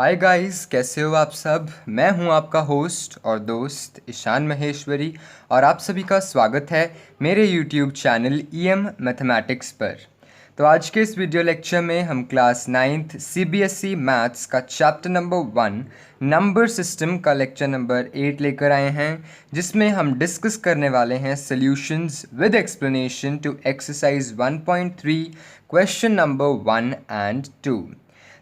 Hi guys, कैसे हो आप सब। मैं हूं आपका होस्ट और दोस्त ईशान महेश्वरी और आप सभी का स्वागत है मेरे यूट्यूब चैनल ईएम मैथमेटिक्स पर। तो आज के इस वीडियो लेक्चर में हम क्लास 9th सीबीएसई मैथ्स का चैप्टर नंबर 1 नंबर सिस्टम का लेक्चर नंबर 8 लेकर आए हैं, जिसमें हम डिस्कस करने वाले हैं solutions with explanation to exercise 1.3 question number 1 and 2।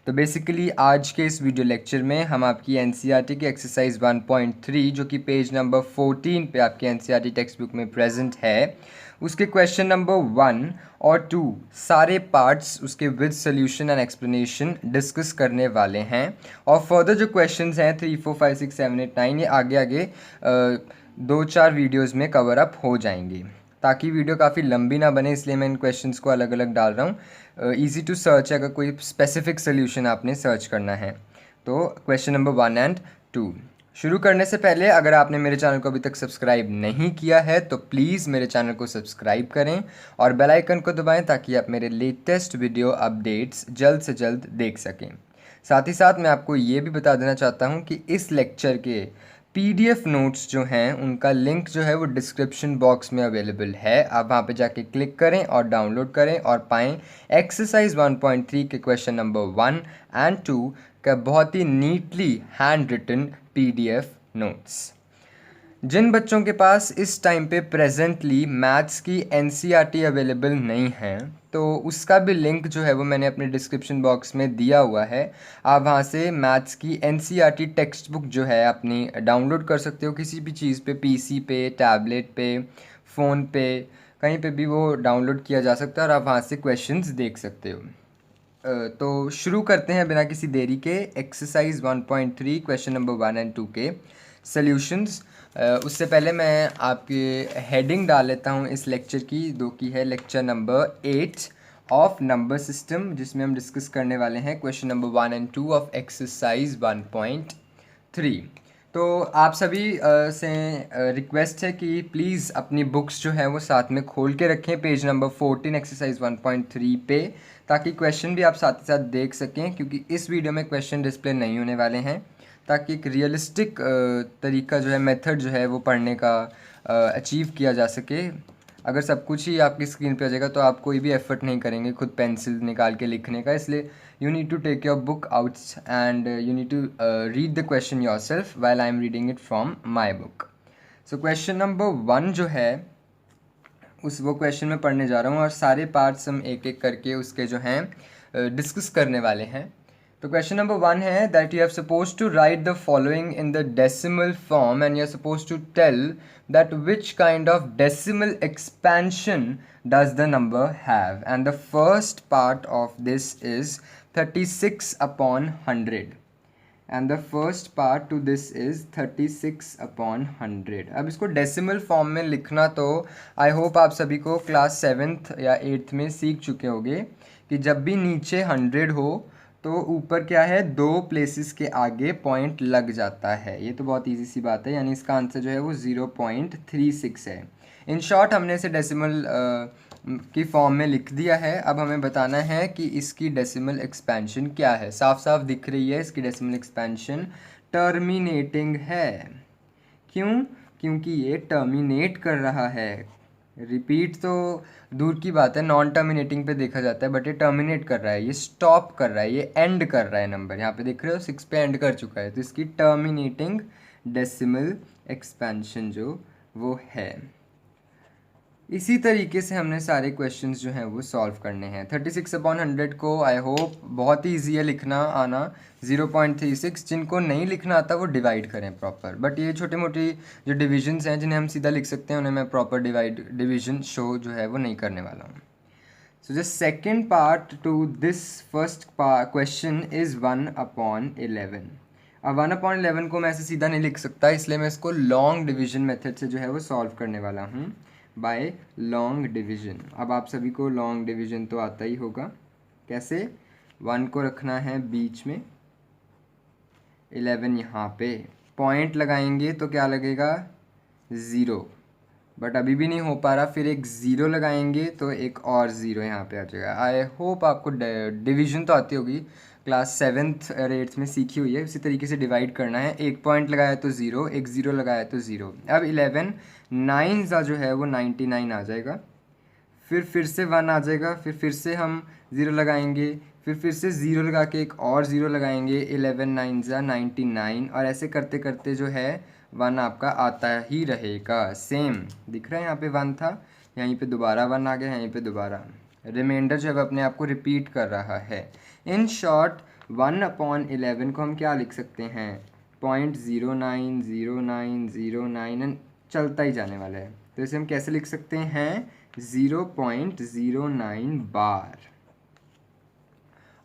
तो बेसिकली आज के इस वीडियो लेक्चर में हम आपकी एनसीईआरटी की एक्सरसाइज 1.3 जो कि पेज नंबर 14 पे आपके एनसीईआरटी टेक्स्ट बुक में प्रेजेंट है, उसके क्वेश्चन नंबर 1 और 2 सारे पार्ट्स उसके with solution and explanation discuss करने वाले हैं। और फर्दर जो क्वेश्चंस हैं 3, 4, 5, 6, 7, 8, 9 ये आगे आगे 2-4 वीडियोज़ में कवर अप हो जाएंगी। ताकि वीडियो काफ़ी लंबी ना बने इसलिए मैं इन क्वेश्चंस को अलग अलग डाल रहा हूँ। ईजी टू सर्च है अगर कोई स्पेसिफिक सोल्यूशन आपने सर्च करना है तो। क्वेश्चन नंबर 1 एंड 2 शुरू करने से पहले अगर आपने मेरे चैनल को अभी तक सब्सक्राइब नहीं किया है तो प्लीज़ मेरे चैनल को सब्सक्राइब करें और बेल आइकन को दबाएं ताकि आप मेरे लेटेस्ट वीडियो अपडेट्स जल्द से जल्द देख सकें। साथ ही साथ मैं आपको ये भी बता देना चाहता हूँ कि इस लेक्चर के पीडीएफ नोट्स जो हैं उनका लिंक जो है वो डिस्क्रिप्शन बॉक्स में अवेलेबल है। आप वहाँ पे जाके क्लिक करें और डाउनलोड करें और पाएँ एक्सरसाइज 1.3 के क्वेश्चन नंबर 1 एंड 2 का बहुत ही neatly handwritten PDF notes. जिन बच्चों के पास इस टाइम पे प्रेजेंटली मैथ्स की एनसीईआरटी अवेलेबल नहीं है तो उसका भी लिंक जो है वो मैंने अपने डिस्क्रिप्शन बॉक्स में दिया हुआ है। आप वहाँ से मैथ्स की एनसीईआरटी टेक्स्ट बुक जो है अपनी डाउनलोड कर सकते हो किसी भी चीज़ पे, पीसी पे, टैबलेट पे, फ़ोन पे, कहीं पे भी वो डाउनलोड किया जा सकता है और आप वहाँ से क्वेश्चंस देख सकते हो। तो शुरू करते हैं बिना किसी देरी के एक्सरसाइज 1.3 क्वेश्चन नंबर 1 एंड 2 के सॉल्यूशंस। उससे पहले मैं आपके हेडिंग डाल लेता हूँ इस लेक्चर की, दो की है lecture number 8 of number system, जिसमें हम डिस्कस करने वाले हैं question number 1 and 2 of exercise 1.3। तो आप सभी से रिक्वेस्ट है कि प्लीज़ अपनी बुक्स जो है वो साथ में खोल के रखें पेज नंबर 14 एक्सरसाइज 1.3 पे, ताकि क्वेश्चन भी आप साथ ही साथ देख सकें, क्योंकि इस वीडियो में क्वेश्चन डिस्प्ले नहीं होने वाले हैं, ताकि एक रियलिस्टिक तरीका जो है, मेथड जो है वो पढ़ने का अचीव किया जा सके। अगर सब कुछ ही आपकी स्क्रीन पे आ जाएगा तो आप कोई भी एफर्ट नहीं करेंगे खुद पेंसिल निकाल के लिखने का, इसलिए you need to take your book out and you need to read the question yourself while I am reading it from my book. So question number 1 जो है वो क्वेश्चन में पढ़ने जा रहा हूँ और सारे पार्ट्स हम एक एक करके उसके जो हैं डिस्कस करने वाले हैं। तो क्वेश्चन नंबर 1 है that you have suppose to write the following in the decimal form and you are suppose to tell that which kind of decimal expansion does the number have, and the first part of this is 36 upon 100 and the first part to this is 36 upon 100। अब इसको decimal form में लिखना तो I hope आप सभी को class 7th या 8th में सीख चुके होंगे कि जब भी नीचे 100 हो तो ऊपर क्या है, 2 प्लेसेस के आगे पॉइंट लग जाता है। ये तो बहुत इजी सी बात है, यानी इसका आंसर जो है वो 0.36 है। इन शॉर्ट हमने इसे डेसिमल की फॉर्म में लिख दिया है। अब हमें बताना है कि इसकी डेसिमल एक्सपेंशन क्या है। साफ साफ दिख रही है इसकी डेसिमल एक्सपेंशन टर्मिनेटिंग है। क्यों? क्योंकि ये टर्मिनेट कर रहा है। रिपीट तो दूर की बात है, नॉन टर्मिनेटिंग पे देखा जाता है, बट ये टर्मिनेट कर रहा है, ये स्टॉप कर रहा है, ये एंड कर रहा है। नंबर यहाँ पे देख रहे हो 6 पे एंड कर चुका है, तो इसकी टर्मिनेटिंग डेसिमल एक्सपेंशन जो वो है। इसी तरीके से हमने सारे क्वेश्चंस जो हैं वो सॉल्व करने हैं। 36 अपॉन 100 को आई होप बहुत ही ईजी है लिखना आना। 0.36 जिनको नहीं लिखना आता वो डिवाइड करें प्रॉपर, बट ये छोटी मोटी जो डिविजन्स हैं जिन्हें हम सीधा लिख सकते हैं उन्हें मैं प्रॉपर डिविजन शो जो है वो नहीं करने वाला हूँ। So the second part two this first question is 1/11। अब 1/11 को मैं ऐसे सीधा नहीं लिख सकता, इसलिए मैं इसको लॉन्ग डिविजन मेथड से जो है वो सॉल्व करने वाला हूँ, बाय लॉन्ग डिवीजन। अब आप सभी को लॉन्ग डिवीजन तो आता ही होगा। कैसे? 1 को रखना है बीच में, 11 यहाँ पे, पॉइंट लगाएंगे तो क्या लगेगा, 0, बट अभी भी नहीं हो पा रहा, फिर एक 0 लगाएंगे तो एक और 0 यहाँ पे आ जाएगा। आई होप आपको डिवीजन तो आती होगी, क्लास 7th और 8th में सीखी हुई है, उसी तरीके से डिवाइड करना है। एक पॉइंट लगाया तो ज़ीरो, एक ज़ीरो लगाया तो ज़ीरो। अब 11 9 सा जो है वो 99 आ जाएगा, फिर से 1 आ जाएगा, फिर से हम ज़ीरो लगाएंगे, फिर से ज़ीरो लगा के एक और ज़ीरो लगाएंगे। 11 9 ज़ा 99, और ऐसे करते करते जो है 1 आपका आता ही रहेगा। सेम दिख रहा है, यहाँ पे 1 था, यहीं पे दोबारा 1 आ गया, यहीं पे दोबारा। रिमाइंडर जो है अपने आप को रिपीट कर रहा है। इन शॉर्ट 1/11 को हम क्या लिख सकते हैं, 0.090909 एंड चलता ही जाने वाला है, तो इसे हम कैसे लिख सकते हैं, 0.09 बार।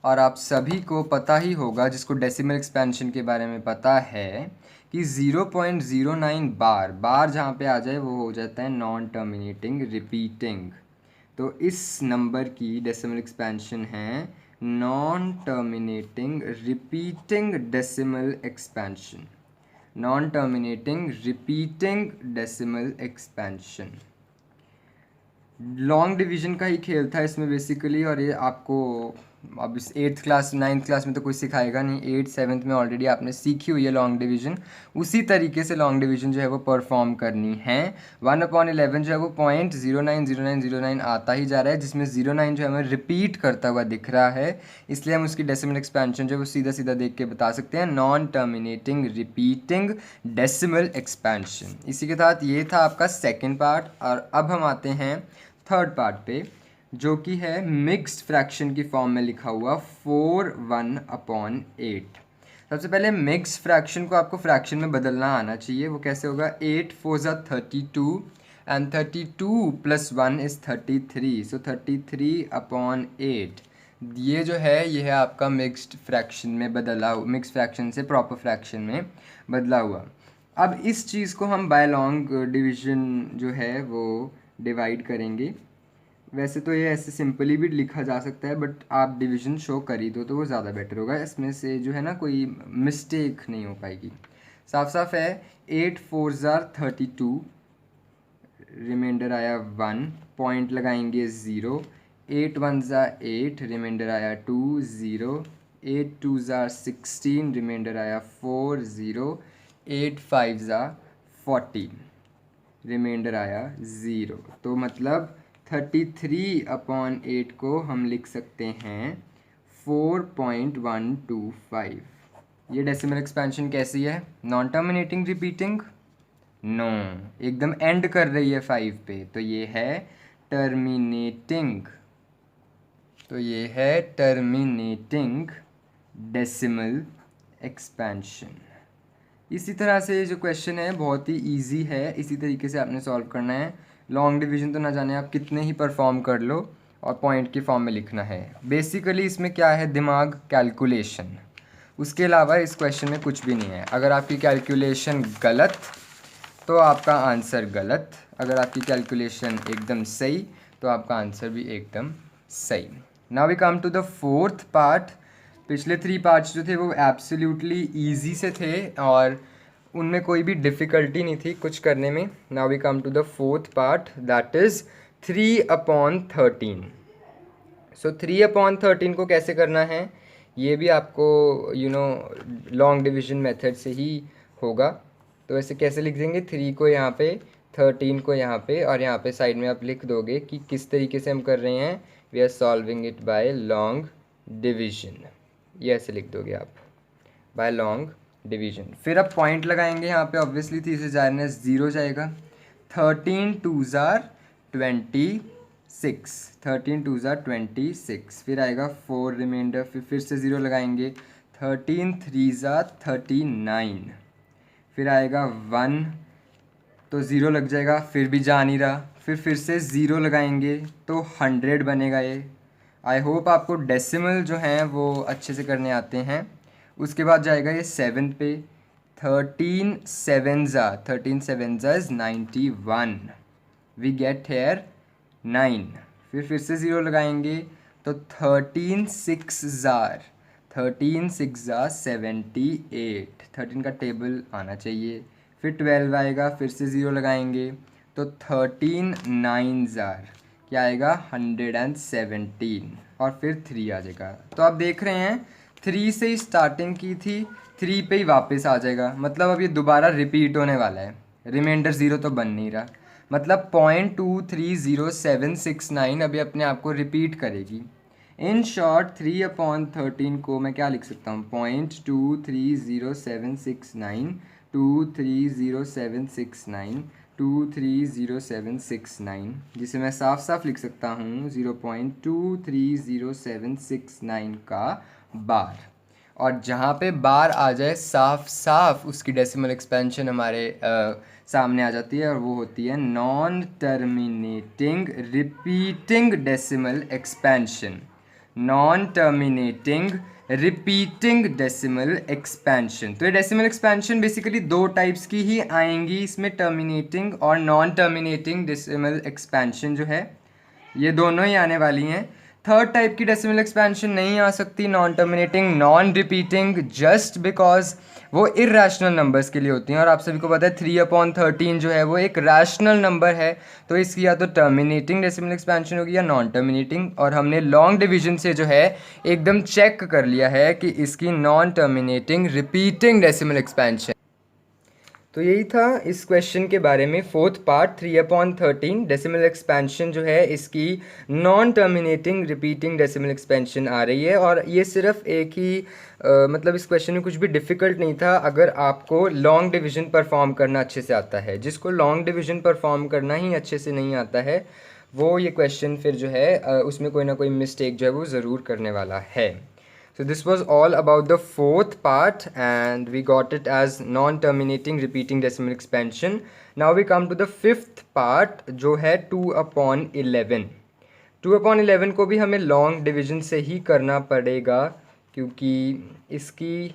और आप सभी को पता ही होगा, जिसको डेसिमल एक्सपेंशन के बारे में पता है, कि 0.09 बार, बार जहाँ पे आ जाए वो हो जाता है नॉन टर्मिनेटिंग रिपीटिंग। तो इस नंबर की डेसिमल एक्सपेंशन है non terminating repeating decimal expansion, non terminating repeating decimal expansion. Long division का ही खेल था इसमें बेसिकली, और ये आपको अब इस 8th क्लास 9th क्लास में तो कोई सिखाएगा नहीं, 8th 7th में ऑलरेडी आपने सीखी हुई है लॉन्ग डिवीजन। उसी तरीके से लॉन्ग डिवीजन जो है वो परफॉर्म करनी है। 1/11 जो है वो 0.090909 आता ही जा रहा है, जिसमें 09 जो है हमें रिपीट करता हुआ दिख रहा है, इसलिए हम उसकी डेसिमल एक्सपेंशन जो है वो सीधा सीधा देख के बता सकते हैं, non terminating repeating decimal expansion. इसी के साथ ये था आपका सेकेंड पार्ट, और अब हम आते हैं थर्ड पार्ट पे, जो कि है मिक्स्ड फ्रैक्शन की फॉर्म में लिखा हुआ 4/1/8। सबसे पहले मिक्स्ड फ्रैक्शन को आपको फ्रैक्शन में बदलना आना चाहिए। वो कैसे होगा, 8 4 ज़ा 32 एंड 32 + 1 इज़ 33, सो 33/8। ये जो है ये है आपका मिक्स्ड फ्रैक्शन में बदला हुआ, मिक्स्ड फ्रैक्शन से प्रॉपर फ्रैक्शन में बदला हुआ। अब इस चीज़ को हम बाय लॉन्ग डिवीजन जो है वो डिवाइड करेंगे। वैसे तो ये ऐसे सिंपली भी लिखा जा सकता है, बट आप डिवीजन शो कर ही दो तो वो ज़्यादा बेटर होगा, इसमें से जो है ना कोई मिस्टेक नहीं हो पाएगी। साफ साफ है, 8 4 ज़ा 32, रिमाइंडर आया 1, पॉइंट लगाएंगे 0, 8 1 ज़ा 8, रिमाइंडर आया 2 0, 8 2 ज़ा 16, रिमाइंडर आया 4 0, 8 5 ज़ा 40, रिमाइंडर आया 0। तो मतलब 33/8 को हम लिख सकते हैं 4.125। ये डेसिमल एक्सपेंशन कैसी है, नॉन टर्मिनेटिंग रिपीटिंग, नो, एकदम एंड कर रही है 5 पे, तो ये है टर्मिनेटिंग, तो ये है टर्मिनेटिंग डेसिमल एक्सपेंशन। इसी तरह से जो क्वेश्चन है बहुत ही इजी है, इसी तरीके से आपने सॉल्व करना है। लॉन्ग डिवीजन तो ना जाने आप कितने ही परफॉर्म कर लो, और पॉइंट की फॉर्म में लिखना है। बेसिकली इसमें क्या है, दिमाग, कैलकुलेशन, उसके अलावा इस क्वेश्चन में कुछ भी नहीं है। अगर आपकी कैलकुलेशन गलत तो आपका आंसर गलत, अगर आपकी कैलकुलेशन एकदम सही तो आपका आंसर भी एकदम सही। Now we come to the fourth part. पिछले 3 पार्ट्स जो थे वो एब्सोल्युटली ईजी से थे और उनमें कोई भी डिफ़िकल्टी नहीं थी कुछ करने में। Now we come to the fourth part, that is 3/13। So 3/13 को कैसे करना है, ये भी आपको लॉन्ग डिवीजन मेथड से ही होगा। तो ऐसे कैसे लिख देंगे, 3 को यहाँ पे, 13 को यहाँ पे, और यहाँ पे साइड में आप लिख दोगे कि किस तरीके से हम कर रहे हैं, we are solving it by long division. ये ऐसे लिख दोगे आप, बाय लॉन्ग डिवीजन। फिर आप पॉइंट लगाएंगे यहाँ पे, ऑब्वियसली 3 से जाने 0 जाएगा। 13 2 ज़ार 26, 13 2 ज़ार 26, फिर आएगा 4 रिमाइंडर, फिर से 0 लगाएंगे। 13 3 ज़ार 39, फिर आएगा 1, तो 0 लग जाएगा, फिर भी जा नहीं रहा, फिर से 0 लगाएंगे तो 100 बनेगा ये। आई होप आपको डेसिमल जो हैं वो अच्छे से करने आते हैं। उसके बाद जाएगा ये 7 पे, 13 7 ज़ा इज़ 91, वी गेट हेयर 9, फिर से 0 लगाएंगे तो 13 6 ज़ार 78, 13 का टेबल आना चाहिए। फिर 12 आएगा, फिर से 0 लगाएंगे तो 13 9 ज़ार क्या आएगा 117, और फिर 3 आ जाएगा। तो आप देख रहे हैं 3 से ही स्टार्टिंग की थी, 3 पे ही वापस आ जाएगा, मतलब अब ये दोबारा रिपीट होने वाला है, रिमाइंडर 0 तो बन नहीं रहा, मतलब 0.230769 अभी अपने आप को रिपीट करेगी। इन शॉर्ट 3/13 को मैं क्या लिख सकता हूँ, 0.230769 230,769 230,769, जिसे मैं साफ साफ लिख सकता हूँ 0.230769 का बार। और जहाँ पे बार आ जाए साफ साफ उसकी डेसिमल एक्सपेंशन हमारे सामने आ जाती है, और वो होती है non terminating repeating decimal expansion. Non terminating repeating decimal expansion. तो ये डेसिमल एक्सपेंशन बेसिकली दो टाइप्स की ही आएंगी इसमें, टर्मिनेटिंग और नॉन टर्मिनेटिंग डेसिमल एक्सपेंशन जो है ये दोनों ही आने वाली हैं। थर्ड टाइप की डेसिमल एक्सपेंशन नहीं आ सकती, non terminating non repeating, just because वो इर्रेशनल नंबर्स के लिए होती हैं, और आप सभी को पता है 3/13 जो है वो एक रैशनल नंबर है, तो इसकी या तो टर्मिनेटिंग डेसिमल एक्सपेंशन होगी या नॉन टर्मिनेटिंग। और हमने लॉन्ग डिवीजन से जो है एकदम चेक कर लिया है कि इसकी non terminating repeating decimal expansion. तो यही था इस क्वेश्चन के बारे में, फोर्थ पार्ट 3/13 डेसिमल एक्सपेंशन जो है इसकी non terminating repeating decimal expansion आ रही है। और ये सिर्फ एक ही मतलब इस क्वेश्चन में कुछ भी डिफ़िकल्ट नहीं था अगर आपको लॉन्ग डिवीजन परफॉर्म करना अच्छे से आता है। जिसको लॉन्ग डिवीजन परफॉर्म करना ही अच्छे से नहीं आता है वो ये क्वेश्चन फिर जो है उसमें कोई ना कोई मिस्टेक जो है वो ज़रूर करने वाला है। So this was all about the fourth part and we got it as non-terminating repeating decimal expansion. Now we come to the fifth part जो है 2/11। 2/11 को भी हमें लॉन्ग डिवीजन से ही करना पड़ेगा क्योंकि इसकी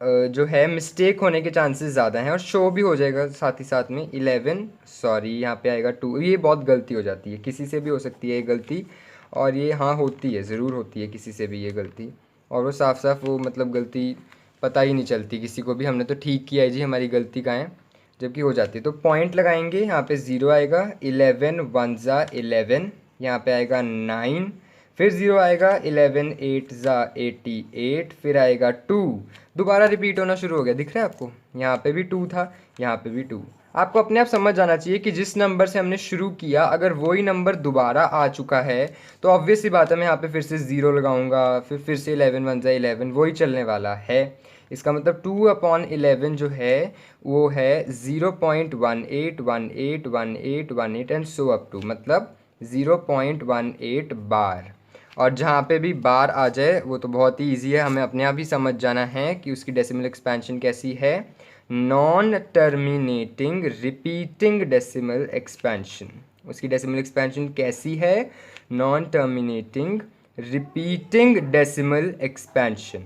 जो है मिस्टेक होने के चांसेस ज़्यादा हैं और शो भी हो जाएगा साथ ही साथ में 11, सॉरी यहाँ पे आएगा 2, ये बहुत गलती हो जाती है, किसी से भी हो सकती है ये गलती, और ये हाँ होती है, ज़रूर होती है किसी से भी ये गलती, और वो साफ साफ वो मतलब गलती पता ही नहीं चलती किसी को भी, हमने तो ठीक किया है जी हमारी गलती कहाँ है, जबकि हो जाती है। तो पॉइंट लगाएंगे, यहाँ पे 0 आएगा, 11 1 ज़ा 11, यहाँ पे आएगा 9, फिर 0 आएगा, 11 8 ज़ा 88, फिर आएगा 2, दोबारा रिपीट होना शुरू हो गया, दिख रहा है आपको, यहाँ पे भी 2 था, यहाँ पे भी 2। आपको अपने आप समझ जाना चाहिए कि जिस नंबर से हमने शुरू किया अगर वही नंबर दोबारा आ चुका है तो ऑब्वियस सी बात है मैं यहाँ पे फिर से 0 लगाऊंगा, फिर से 11 1 ज़ा 11, वही चलने वाला है। इसका मतलब 2/11 जो है वो है 0.181818 एंड सो अप टू, मतलब 0.18 बार। और जहाँ पे भी बार आ जाए वो तो बहुत ही ईजी है, हमें अपने आप ही समझ जाना है कि उसकी डेसिमल एक्सपेंशन कैसी है, non terminating repeating decimal expansion. उसकी डेसिमल एक्सपेंशन कैसी है, non terminating repeating decimal expansion.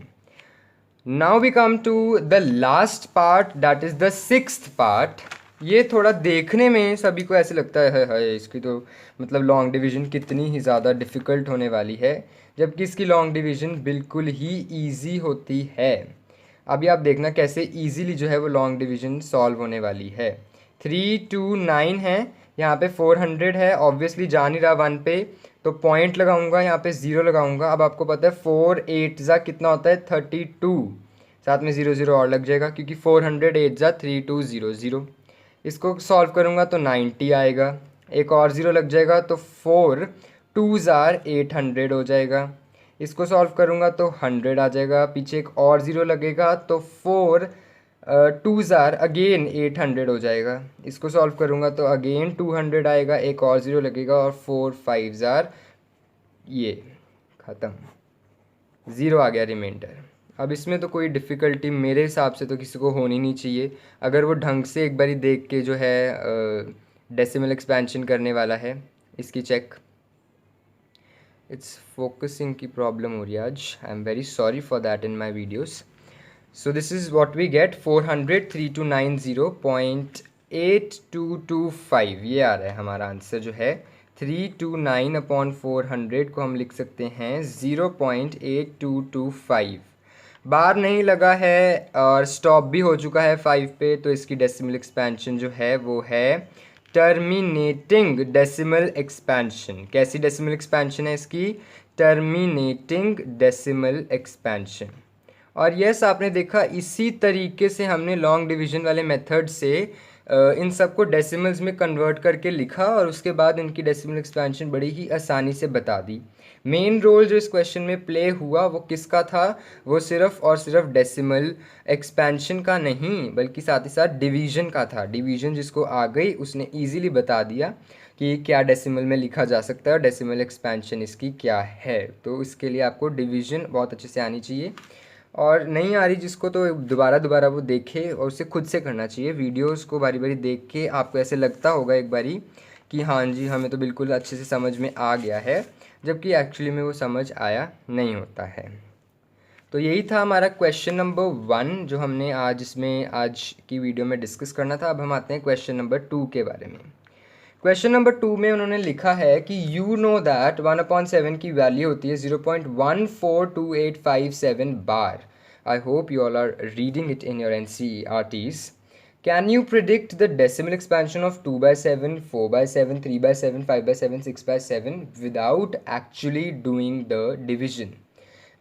Now we come to the last part that is the sixth part. ये थोड़ा देखने में सभी को ऐसे लगता है इसकी तो मतलब लॉन्ग डिवीज़न कितनी ही ज़्यादा डिफ़िकल्ट होने वाली है, जबकि इसकी लॉन्ग डिवीज़न बिल्कुल ही ईजी होती है। अभी आप देखना कैसे ईजीली जो है वो लॉन्ग डिवीज़न सॉल्व होने वाली है। 3 2 9 है, यहाँ पे 400 है, ऑब्वियसली जा नहीं रहा 1 पे, तो पॉइंट लगाऊंगा, यहाँ पे 0 लगाऊंगा। अब आपको पता है 4 8 ज़ा कितना होता है 32, साथ में 0 0 और लग जाएगा क्योंकि 400 8 ज़ा 3200। इसको सॉल्व करूँगा तो 90 आएगा, एक और 0 लग जाएगा तो 4 2 ज़ार 800 हो जाएगा। इसको सॉल्व करूँगा तो 100 आ जाएगा, पीछे एक और 0 लगेगा तो 4 2 ज़ार अगेन 800 हो जाएगा। इसको सॉल्व करूँगा तो अगेन 200 आएगा, एक और 0 लगेगा और 4 5 ज़ार, ये ख़त्म, 0 आ गया रिमाइंडर। अब इसमें तो कोई डिफ़िकल्टी मेरे हिसाब से तो किसी को होनी नहीं चाहिए, अगर वो ढंग से एक बारी देख के जो है डेसिमल एक्सपेंशन करने वाला है। इसकी चेक, इट्स फोकसिंग की प्रॉब्लम हो रही है आज, I am very sorry for that in my videos. So this is what we get 400 3290.8225, ये आ रहा है हमारा आंसर जो है 329/400 को हम लिख सकते हैं 0.8225। बार नहीं लगा है और स्टॉप भी हो चुका है 5 पे, तो इसकी डेसिमल एक्सपेंशन जो है वो है टर्मिनेटिंग डेसिमल एक्सपेंशन। कैसी डेसिमल एक्सपेंशन है इसकी, टर्मिनेटिंग डेसिमल एक्सपेंशन। और यस, आपने देखा इसी तरीके से हमने लॉन्ग डिवीजन वाले मेथड से इन सबको डेसिमल्स में कन्वर्ट करके लिखा और उसके बाद इनकी डेसिमल एक्सपेंशन बड़ी ही आसानी से बता दी। मेन रोल जो इस क्वेश्चन में प्ले हुआ वो किसका था? वो सिर्फ और सिर्फ डेसिमल एक्सपेंशन का नहीं बल्कि साथ ही साथ डिवीजन का था। डिवीजन जिसको आ गई उसने इजीली बता दिया कि क्या डेसिमल में लिखा जा सकता है और डेसिमल एक्सपेंशन इसकी क्या है। तो इसके लिए आपको डिवीजन बहुत अच्छे से आनी चाहिए, और नहीं आ रही जिसको तो दोबारा दोबारा वो देखे और उसे खुद से करना चाहिए। वीडियोस को बारी बारी देख के आपको ऐसे लगता होगा एक बारी कि हाँ जी हमें तो बिल्कुल अच्छे से समझ में आ गया है, जबकि एक्चुअली में वो समझ आया नहीं होता है। तो यही था हमारा क्वेश्चन नंबर 1 जो हमने आज की वीडियो में डिस्कस करना था। अब हम आते हैं क्वेश्चन नंबर 2 के बारे में। क्वेश्चन नंबर 2 में उन्होंने लिखा है कि यू नो दैट 1/7 की वैल्यू होती है 0.142857 bar. I hope you all are reading it in your NCERTs. Can you predict the decimal expansion of 2/7, 4/7, 3/7, 5/7, 6/7 without actually doing the division?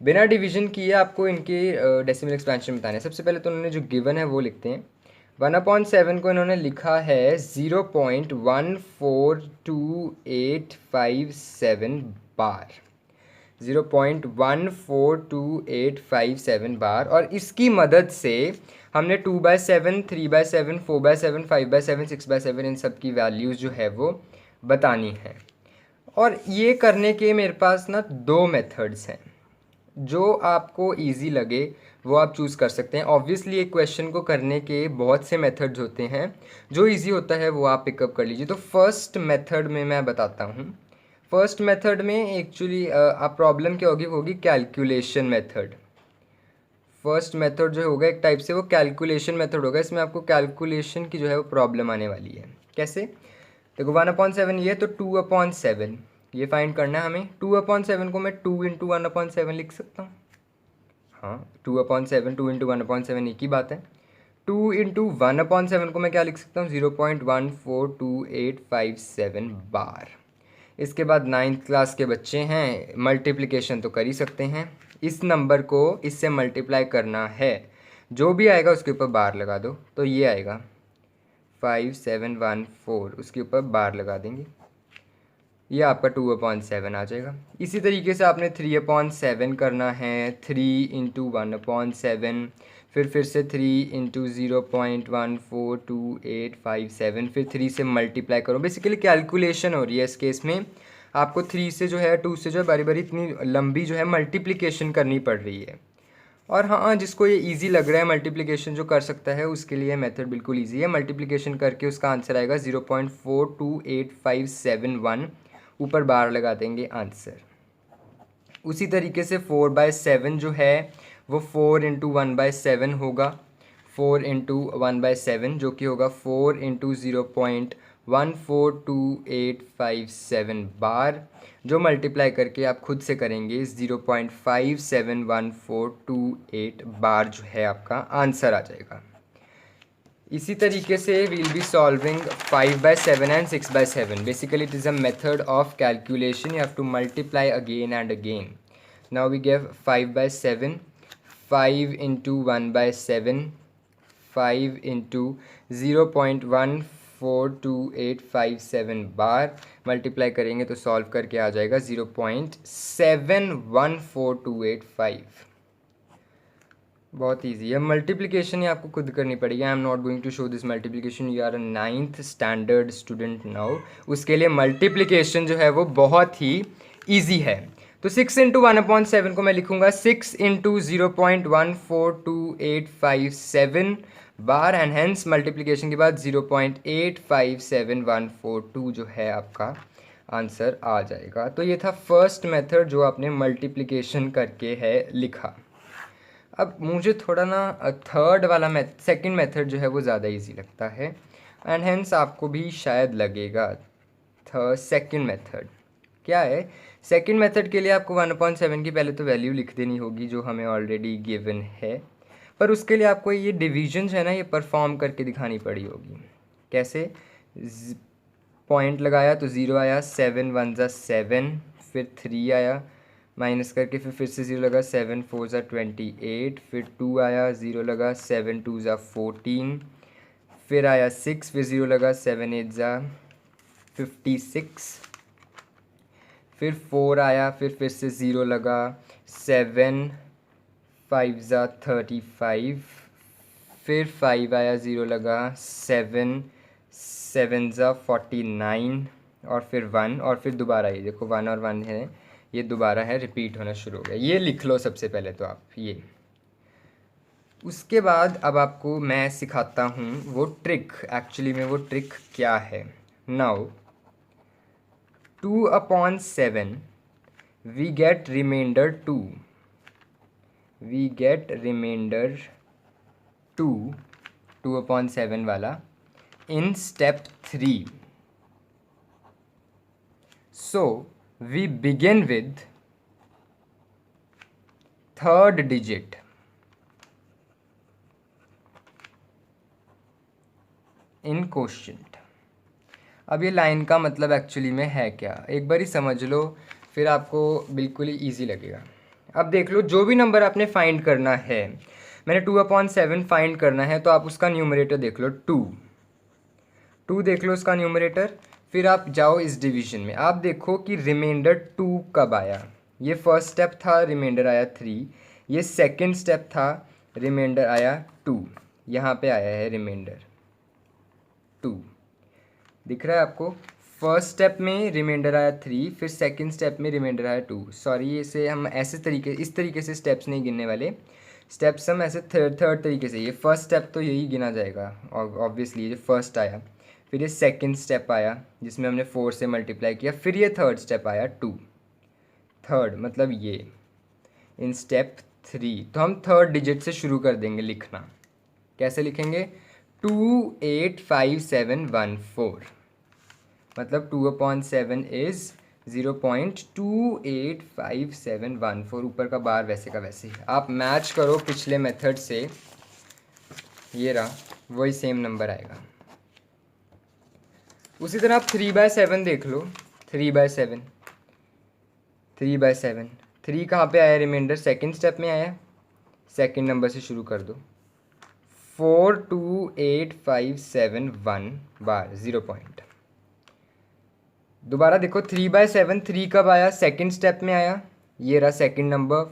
बिना डिवीजन किए आपको इनके डेसिमल एक्सपेंशन बताने हैं। सबसे पहले तो उन्होंने जो गिवन है वो लिखते हैं। 1/7 को इन्होंने लिखा है 0.142857 बार, 0.142857 बार। और इसकी मदद से हमने 2/7, 3/7, 4/7, 5/7, 6/7 इन सब की वैल्यूज़ जो है वो बतानी है। और ये करने के मेरे पास ना 2 मेथड्स हैं। जो आपको इजी लगे वो आप चूज़ कर सकते हैं। ऑब्वियसली एक क्वेश्चन को करने के बहुत से मेथड्स होते हैं, जो इजी होता है वो आप पिकअप कर लीजिए। तो फर्स्ट मेथड में मैं बताता हूँ। फर्स्ट मेथड में एक्चुअली आप प्रॉब्लम क्या होगी कैलकुलेशन मेथड। फर्स्ट मेथड जो होगा एक टाइप से वो कैलकुलेशन मेथड होगा। इसमें आपको कैलकुलेशन की जो है वो प्रॉब्लम आने वाली है। कैसे? देखो 1/7 ये तो 2/7 ये फाइंड करना है हमें। 2/7 को मैं 2 इंटू 1/7 लिख सकता हूँ। हाँ, 2/7 2 इंटू 1/7 एक ही बात है। 2 इंटू 1/7 को मैं क्या लिख सकता हूँ? 0.142857 बार। इसके बाद 9th क्लास के बच्चे हैं, मल्टीप्लिकेशन तो कर ही सकते हैं। इस नंबर को इससे मल्टीप्लाई करना है, जो भी आएगा उसके ऊपर बार लगा दो। तो ये आएगा 5714, उसके ऊपर बार लगा देंगे, ये आपका 2/7 आ जाएगा। इसी तरीके से आपने 3/7 करना है। 3 इंटू 1/7, फिर से 3 इंटू 0.142857, फिर 3 से मल्टीप्लाई करो। बेसिकली कैलकुलेशन हो रही है इस केस में। आपको 3 से जो है 2 से जो है बारी बारी इतनी लंबी जो है मल्टीप्लिकेशन करनी पड़ रही है। और हाँ, जिसको ये इजी लग रहा है मल्टीप्लिकेशन जो कर सकता है उसके लिए मेथड बिल्कुल इजी है। मल्टीप्लिकेशन करके उसका आंसर आएगा 0.428571, ऊपर बार लगा देंगे आंसर। उसी तरीके से 4/7 जो है वो 4 इंटू 1/7 होगा। 4 इंटू 1/7 जो कि होगा 4 इंटू 0.142857 बार, जो मल्टीप्लाई करके आप खुद से करेंगे 0.571428 बार जो है आपका आंसर आ जाएगा। इसी तरीके से we'll be solving 5/7 and 6/7. Basically it is a method of calculation. You have to multiply again and again. Now we give 5/7, 5 into 1/7, 5 into 0.142857 bar, multiply करेंगे तो सॉल्व करके आ जाएगा 0.714285। बहुत ईजी है। मल्टीप्लिकेशन ही आपको खुद करनी पड़ेगी। I am not going to show this multiplication, you are a 9th standard student now. उसके लिए मल्टीप्लिकेशन जो है वो बहुत ही ईजी है। तो 6 इंटू 1/7 को मैं लिखूंगा 6 into 0.142857 bar, and hence multiplication के बाद 0.857142 जो है आपका आंसर आ जाएगा। तो ये था फर्स्ट मेथड जो आपने मल्टीप्लिकेशन करके है लिखा। अब मुझे थोड़ा ना थर्ड वाला सेकंड मेथड जो है वो ज़्यादा इजी लगता है, एंड हेंस आपको भी शायद लगेगा। सेकंड मेथड क्या है? सेकंड मेथड के लिए आपको 1/7 की पहले तो वैल्यू लिख देनी होगी जो हमें ऑलरेडी गिवन है, पर उसके लिए आपको ये डिवीजन है ना ये परफॉर्म करके दिखानी पड़ी होगी। कैसे? पॉइंट लगाया तो 0 आया, 7 1 ज़ा 7, फिर 3 आया, माइनस करके फिर से 0 लगा, 7 4 ज़ा 28, फिर 2 आया, 0 लगा, 7 2 ज़ा 14, फिर आया 6, फिर 0 लगा, 7 8 ज़ा 56, फिर 4 आया, फिर से 0 लगा, 7 5 ज़ा 35, फिर 5 आया, 0 लगा, 7 7 ज़ा 49, और फिर 1, और फिर दोबारा ये देखो 1 और 1 है, ये दोबारा है, रिपीट होना शुरू हो गया। ये लिख लो सबसे पहले तो आप ये। उसके बाद अब आपको मैं सिखाता हूँ वो ट्रिक, एक्चुअली में वो ट्रिक क्या है। Now 2/7 we get remainder 2, we get remainder 2, 2/7 वाला in step 3. So we begin with third digit. In quotient. अब ये लाइन का मतलब एक्चुअली में है क्या, एक बार ही समझ लो, फिर आपको बिल्कुल ही ईजी लगेगा। अब देख लो, जो भी नंबर आपने फाइंड करना है, मैंने 2/7 फाइंड करना है, तो आप उसका न्यूमरेटर देख लो 2 देख लो उसका न्यूमरेटर। फिर आप जाओ इस डिवीजन में, आप देखो कि रिमाइंडर 2 कब आया। ये फर्स्ट स्टेप था, रिमाइंडर आया 3। ये सेकंड स्टेप था, रिमाइंडर आया 2। यहाँ पे आया है रिमाइंडर 2, दिख रहा है आपको। फर्स्ट स्टेप में रिमाइंडर आया 3, फिर सेकंड स्टेप में रिमाइंडर आया 2। सॉरी, इसे हम ऐसे तरीके, इस तरीके से स्टेप्स नहीं गिनने वाले, स्टेप्स हम ऐसे थर्ड तरीके से। ये फर्स्ट स्टेप तो यही गिना जाएगा ऑब्वियसली, ये फर्स्ट आया, फिर ये सेकंड स्टेप आया जिसमें हमने 4 से मल्टीप्लाई किया, फिर ये थर्ड स्टेप आया 2। थर्ड मतलब ये इन स्टेप 3। तो हम थर्ड डिजिट से शुरू कर देंगे लिखना। कैसे लिखेंगे? 2 8 5 7 1 4, मतलब 2/7 इज़ 0.285714। ऊपर का बार वैसे का वैसे ही। आप मैच करो पिछले मेथड से, ये रहा, वही सेम नंबर आएगा। उसी तरह आप 3/7 देख लो। 3/7 3 कहाँ पे आया? रिमाइंडर सेकंड स्टेप में आया, सेकंड नंबर से शुरू कर दो। 428571 बार 0 पॉइंट। दोबारा देखो 3/7, 3 कब आया? सेकंड स्टेप में आया, ये रहा सेकंड नंबर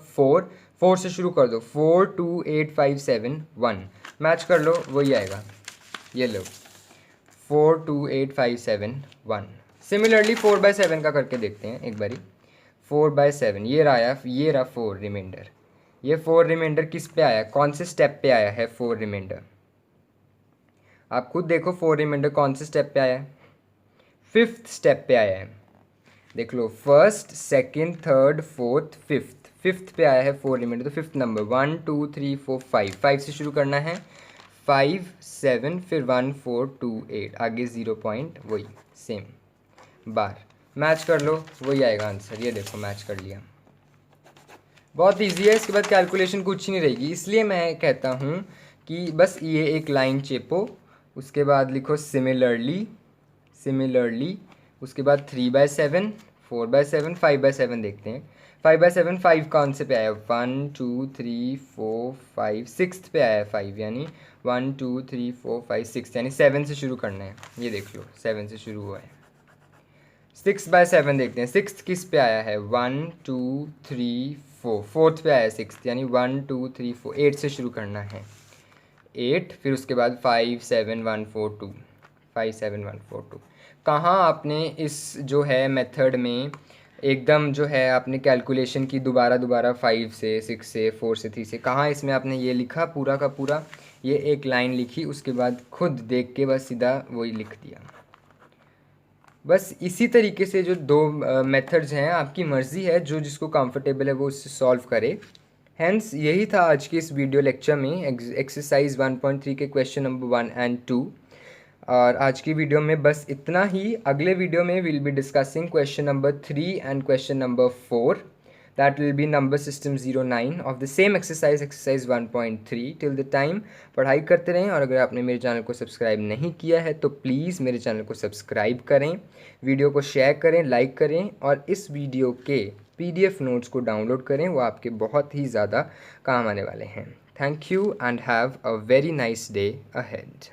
4 से शुरू कर दो। 428571 मैच कर लो, वही आएगा, ये लो 428571। सिमिलरली 4/7 का करके देखते हैं एक बारी। 4/7 ये रहा 4 रिमाइंडर। ये 4 रिमाइंडर किस पे आया, कौन से स्टेप पे आया है 4 रिमाइंडर? आप खुद देखो 4 रिमाइंडर कौन से स्टेप पे आया है? 5th स्टेप पे आया है। देख लो, first second third fourth fifth पे आया है 4 रिमाइंडर। तो 5th नंबर 1 2 3 4 5 से शुरू करना है। 5 7 फिर 1 4 2 8, आगे 0 पॉइंट, वही सेम बार। मैच कर लो, वही आएगा आंसर। ये देखो मैच कर लिया, बहुत इजी है। इसके बाद कैलकुलेशन कुछ ही नहीं रहेगी, इसलिए मैं कहता हूँ कि बस ये एक लाइन चेपो, उसके बाद लिखो सिमिलरली, उसके बाद 3/7 4/7 5/7 देखते हैं। 5/7 5 कौन से पे आया? 1 2 3 4 5 6th पे आया है 5, यानी 1 2 3 4 5 6, यानी 7 से शुरू करना है। ये देख लो 7 से शुरू हुआ है। 6/7 देखते हैं, 6th किस पे आया है? 1 2 3 4, 4th पे आया है 6th, यानी 1 2 3 4 8 से शुरू करना है। 8, फिर उसके बाद 5 7 1 4 2, 5 7 1 4 2। कहाँ आपने इस जो है मेथड में एकदम जो है आपने कैलकुलेशन की दोबारा 5 से 6 से 4 से 3 से, कहाँ इसमें आपने ये लिखा पूरा का पूरा? ये एक लाइन लिखी, उसके बाद खुद देख के बस सीधा वही लिख दिया। बस इसी तरीके से जो दो मेथड्स हैं, आपकी मर्ज़ी है, जो जिसको कंफर्टेबल है वो उससे सॉल्व करे। हैंस यही था आज के इस वीडियो लेक्चर में एक्सरसाइज 1.3 के क्वेश्चन नंबर 1 एंड 2। और आज की वीडियो में बस इतना ही। अगले वीडियो में will be discussing question number 3 and question number 4, that will be number system 09 of the same exercise 1.3। Till the time पढ़ाई करते रहें, और अगर आपने मेरे चैनल को सब्सक्राइब नहीं किया है तो प्लीज़ मेरे चैनल को सब्सक्राइब करें, वीडियो को शेयर करें, लाइक करें, और इस वीडियो के PDF नोट्स को डाउनलोड करें, वो आपके बहुत ही ज़्यादा काम आने वाले हैं। Thank you and have a very nice day ahead.